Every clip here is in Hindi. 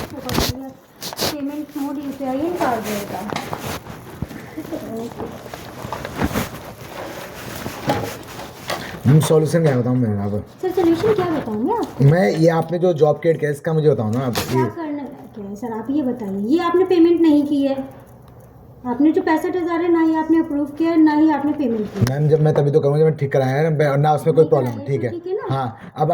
पेमेंट मोड यूपीआई निकाल देगा। सॉल्यूशन क्या बताऊँ मैं अब? सर सोल्यूशन क्या बताऊँ मैं आपको? मैं ये आपने जो जॉब किया है इसका मुझे बताओ ना आप। क्या करना क्या है सर, आप ये बताइए। ये आपने पेमेंट नहीं की है, आपने जो 65,000 है ना ही आपने अप्रूव किया है ना ही आपने पेमेंट की। मैम जब मैं तभी तो करूँगा जब मैं ठीक कराया है ना, उसमें कोई नहीं प्रॉब्लम कराया ठीक तो है। ठीक है ना। हाँ अब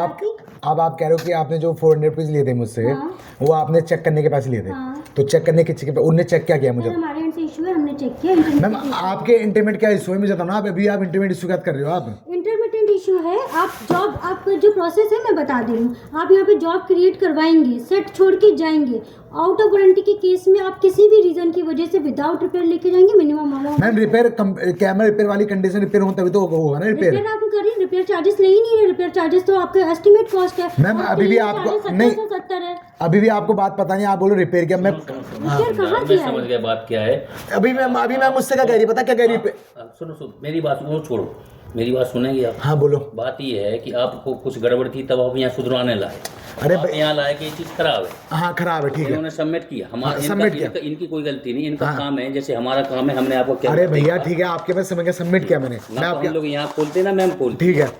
आप कह रहे हो कि आपने जो 400 रुपीज़ लिए थे मुझसे, हाँ। वो आपने चेक करने के पैसे लिए थे। हाँ। तो चेक करने के उनने चेक क्या किया मुझे? सर हमारे एंड से इशू है, हमने चेक किया। मैम आपके इंटरमीडिएट क्या इशू है मुझे बताओ ना। आप अभी आप इंटरमीडिएट इशू क्या कर रहे हो आप? इंटरमीडिएट इशू है। आप जॉब, आप जो प्रोसेस है मैं बता दे रही हूँ। आप यहाँ पे जॉब क्रिएट करवाएंगे, सेट छोड़ के जाएंगे, आउट ऑफ वारंटी के केस में आप किसी भी रीजन की वजह से विदाउट रिपेयर लेके जाएंगे, minimum amount. Ma'am repair camera repair वाली कंडीशन रिपेयर हो तभी तो होगा ना रिपेयर। रिपेयर आप करिए, रिपेयर चार्जेस ले ही नहीं रहे। रिपेयर चार्जेस तो आपका एस्टिमेट कॉस्ट है। मैम अभी भी आपको नहीं, 70 है। अभी भी आपको बात पता नहीं, आप बोलो रिपेयर क्या? मैं रिपेयर कहाँ किया समझ गया बात क्या है। अभी मैम मुझसे क्या कह रही है पता क्या कह रही है? सुनो मेरी बात सुनो, छोड़ो मेरी बात सुनेंगे आप? हाँ बोलो। बात ये है कि आपको कुछ गड़बड़ थी तब आप यहाँ सुधरवाने लाए। अरे आप यहाँ लाए कि ये चीज़ खराब है। हाँ खराब है ठीक है। इन्होंने सबमिट किया, हमारा सबमिट किया। इनकी कोई गलती नहीं, इनका काम है जैसे हमारा काम है। हमने आपको क्या? अरे भैया ठीक है, आपके पास समझ गया, सबमिट किया मैंने। मैं हम आपके लोग यहाँ खोलते ना, मैम खोलते। ठीक है।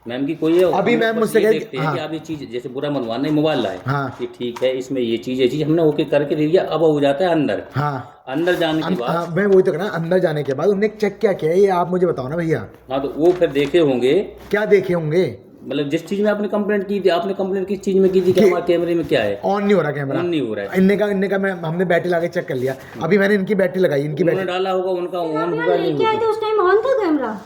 मैम की कोई अभी मैम मुझसे देखते हैं हाँ। कि आप ये चीज़ जैसे बुरा मनवाना मोबाइल लाए हाँ। कि ठीक है इसमें ये चीज़ हमने ओके करके दे दिया। अब हो जाता है अंदर। हाँ अंदर जाने के बाद मैं वही तो कहना, अंदर जाने के बाद उन्होंने चेक क्या किया ये आप मुझे बताओ ना भैया। हाँ तो वो फिर देखे होंगे। क्या देखे होंगे? मतलब जिस चीज में आपने कंप्लेंट की थी, आपने कंप्लेंट किस चीज में की थी कि हमारे कैमरे में क्या है? ऑन नहीं हो रहा कैमरा, ऑन नहीं हो रहा है। इनने का हमने बैटरी लगा के चेक कर लिया। अभी मैंने इनकी बैटरी लगाई, इनकी उन्होंने बैटरी डाला होगा, उनका ऑन आप होगा यहाँ नहीं लेके आए थे होगा। उस टाइम ऑन था कैमरा।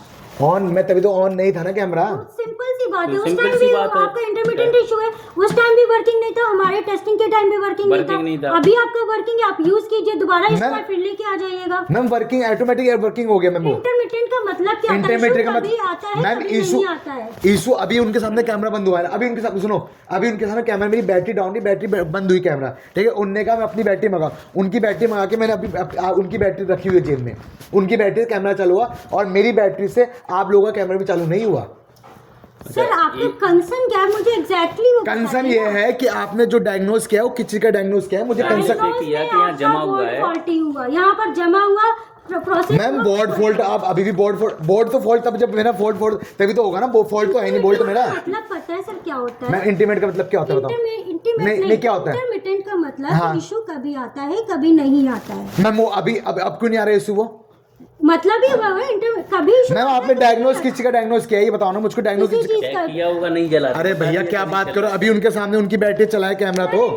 ऑन, मैं तभी तो ऑन नहीं था ना कैमरा। सिंपल सी बात है। तो उस सिंपल टाइम सी भी बात है। आपका इंटरमीडिएट इशू है, उस टाइम भी वर्किंग नहीं था, हमारे टेस्टिंग के टाइम भी वर्किंग नहीं था। अभी आपका वर्किंग है, आप यूज कीजिए, दोबारा इस बार फिर लेके आ जाइएगा। मैम वर्किंग ऑटोमेटिक वर्किंग हो गया मैम। इंटरमीडिएट का मतलब क्या होता है? इंटरमीडिएट का कभी आता है, मैम कभी नहीं आता है। इशू अभी उनके सामने कैमरा बंद हुआ है। अभी उनके सामने सुनो, अभी उनके सामने कैमरा, मेरी बैटरी डाउन थी, बैटरी बंद हुई कैमरा, ठीक है। उनने कहा मैं अपनी बैटरी मंगा, उनकी बैटरी मंगा के मैंने अभी उनकी बैटरी रखी हुई है जेब में। उनकी बैटरी से कैमरा चालू हुआ और मेरी बैटरी से आप लोगों का कैमरा भी चालू नहीं हुआ। सर आपका कंसर्न क्या है मुझे एग्जैक्टली कंसर्न ये है कि आपने जो डायग्नोस किया है वो किसी का डायग्नोस किया है, मुझे कंसर्न किया कि यहाँ जमा हुआ है। फॉल्टी हुआ, यहाँ पर जमा हुआ प्रोसेस। मैम बोर्ड फॉल्ट, आप अभी भी बोर्ड तो फॉल्ट, तब जब मेरा फॉल्ट तभी तो होगा ना। वो फॉल्ट तो है नहीं, बोल्ट तो मेरा। मतलब पता है सर क्या होता है? मैं इंटीमेट का मतलब क्या होता है बताओ? नहीं क्या होता है? इंटरमिटेंट का मतलब इशू कभी आता है कभी नहीं आता है। मैम वो अभी अब क्यों नहीं आ रहा है इशू? वो मतलब ही हुआ है कभी इशू। मैम आपने डायग्नोस किसी का डायग्नोस किया है ये बताओ ना मुझको। डायग्नोस किसी चीज चेक का किया होगा, नहीं जला। अरे भैया क्या बात करो, अभी उनके सामने उनकी बैटरी चलाए कैमरा तो।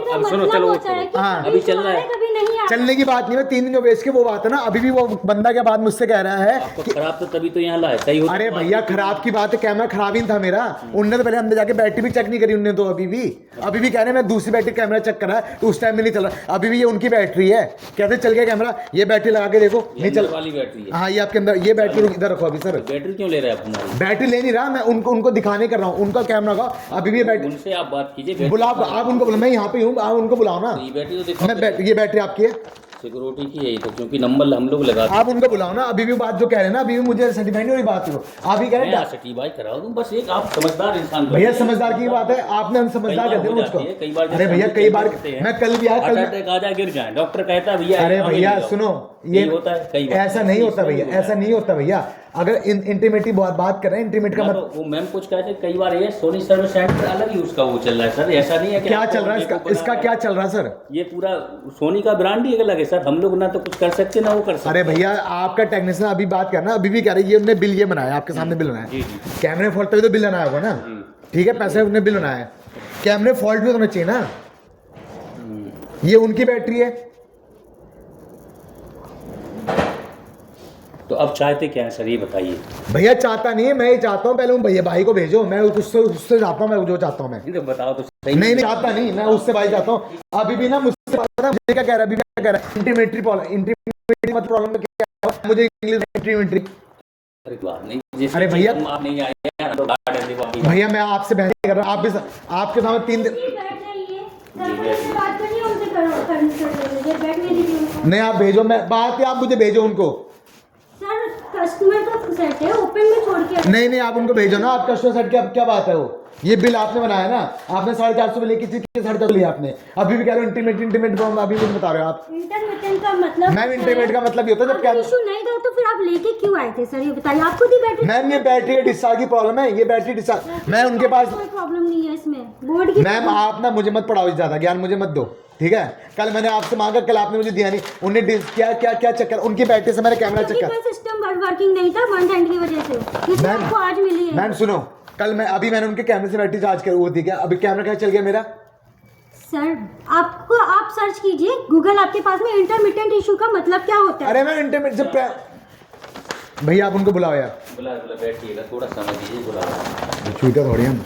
अब सुनो, चलो हाँ, अभी चल रहा है। कभी नहीं आता। चलने की बात नहीं है, 3 दिन जो बेच के वो बात है ना। अभी भी वो बंदा क्या बात मुझसे कह रहा है आपको खराब तो तभी तो यहाँ लाए, सही होता। अरे भैया खराब की बात है, कैमरा खराब ही था मेरा। उनने तो पहले अंदर जाके बैटरी भी चेक नहीं करी उनने तो। अभी भी कह रहे हैं मैं दूसरी बैटरी कैमरा चेक करा तो उस टाइम में नहीं चल रहा। अभी भी ये उनकी बैटरी है, कहते चल गया कैमरा। ये बैटरी लगा के देखो नहीं चल वाली बैटरी है। हाँ ये आपके अंदर ये बैटरी इधर रखो अभी। सर बैटरी क्यों ले रहे हैं आप हमारी? बैटरी ले नहीं रहा मैं, उनको दिखाने कर रहा हूँ उनका कैमरा का। अभी भी ये बैटरी, उनसे आप बात कीजिए। बुलाओ आप उनको, बुला, मैं यहाँ पे हूँ, आप उनको बुलाओ ना। ये बैटरी तो देखो, ये बैटरी आपकी है, सिक्योरिटी की है ये तो, क्योंकि नंबर हम लोग लगाते हैं। आप उनको बुलाओ ना। अभी भी बात जो कह रहे हैं ना, अभी भी मुझे सर्टिफाइड नहीं हो रही बात को। आप ही कह रहे मैं हैं सर्टिफाई करा दूं, बस एक आप समझदार इंसान हो। भैया समझदार की बात है, आपने हम समझदार कहते हैं मुझको। कई बार अरे भैया कई बार मैं कल भी आया, हार्ट अटैक आ जाए गिर जाए, डॉक्टर कहता है भैया। अरे भैया सुनो, ये होता है कई बार। ऐसा नहीं होता भैया, ऐसा नहीं होता भैया। अगर इंटीमेटी बात कर रहे हैं, इंटीमेट का मतलब वो मैम कुछ कहते हैं कई बार ये सोनी सर्विस सेंटर अलग ही उसका वो चल रहा है सर। ऐसा नहीं है कि क्या चल रहा है इसका क्या चल रहा है सर? ये पूरा सोनी का ब्रांड ही अलग है सर। हम लोग ना तो कुछ कर सकते ना वो कर सकते। अरे भैया आपका टेक्नीशियन अभी बात करना, अभी भी कह रहे ये उन्होंने बिल ये बनाया, आपके सामने बिल बनाया। कैमरे फॉल्ट तभी तो बिल बनाया होगा ना, ठीक है। पैसे उन्होंने बिल बनाया है, कैमरे फॉल्ट भी होना चाहिए ना। ये उनकी बैटरी है तो अब चाहते क्या है सर ये बताइए? भैया। चाहता नहीं है, मैं ही चाहता हूँ पहले भैया भाई को भेजो, मैं उससे चाहता हूँ, मैं जो चाहता हूँ मैं। तो बताओ तो सही। नहीं चाहता नहीं, मैं उससे भाई चाहता हूँ। अभी भी ना मुझसे मुझे क्या कह रहा है, अभी क्या कह रहा है, इंटीमेट्री प्रॉब्लम में क्या है मुझे इंग्लिश इंटीमेट्री। अरे बात नहीं, अरे भैया आप नहीं आए तो भैया मैं आपसे बहस कर रहा हूँ, आप भी आपके सामने 3 दिन नहीं आप भेजो, मैं बात है आप मुझे भेजो उनको। सर कस्टमर का सेट है, ओपन में छोड़ के नहीं आप उनको भेजो ना, आप कस्टमर सेट की क्या बात है वो? ये बिल आपने बनाया ना, आपने 450 लेके चीज 450 लिया आपने, अभी भी कह रहे हो इंटीमेट प्रॉब्लम, अभी मुझे बता रहे हो आप। इंटरमिटेंट का मतलब मैम इंटीमेट का मतलब ये होता है जब क्या इशू नहीं था तो फिर आप लेके क्यों आए थे सर, ये बताइए। आप खुद ही बैटरी, मैम ये बैटरी डिस्चार्ज की प्रॉब्लम है, ये बैटरी डिस्चार्ज, मैं उनके पास, कोई प्रॉब्लम नहीं है इसमें, बोर्ड की। मैम आप ना मुझे मत पढ़ाओ ज्यादा ज्ञान, मुझे मत दो, ठीक है। कल मैंने आपसे मांगा, कल आपने मुझे दिया नहीं, उन्हें क्या क्या क्या चक्कर, उनकी बैटरी से मेरा कैमरा चक्कर, सिस्टम वर्किंग नहीं था वन हैंड की वजह से, इसलिए मैम, आपको आज मिली है। मैम सुनो, कल मैंने उनके कैमरे से बैटरी चार्ज कर वो थी क्या, अभी कैमरा क्या चल गया मेरा। सर आपको, आप सर्च कीजिए गूगल, आपके पास में इंटरमिटेंट इशू का मतलब क्या होता है। अरे मैं इंटरमीडिएट जब भैया आप उनको बुलाओ यार, बुला बैठिएगा, थोड़ा समझ लीजिए, बुला छूटा थोड़ी हम।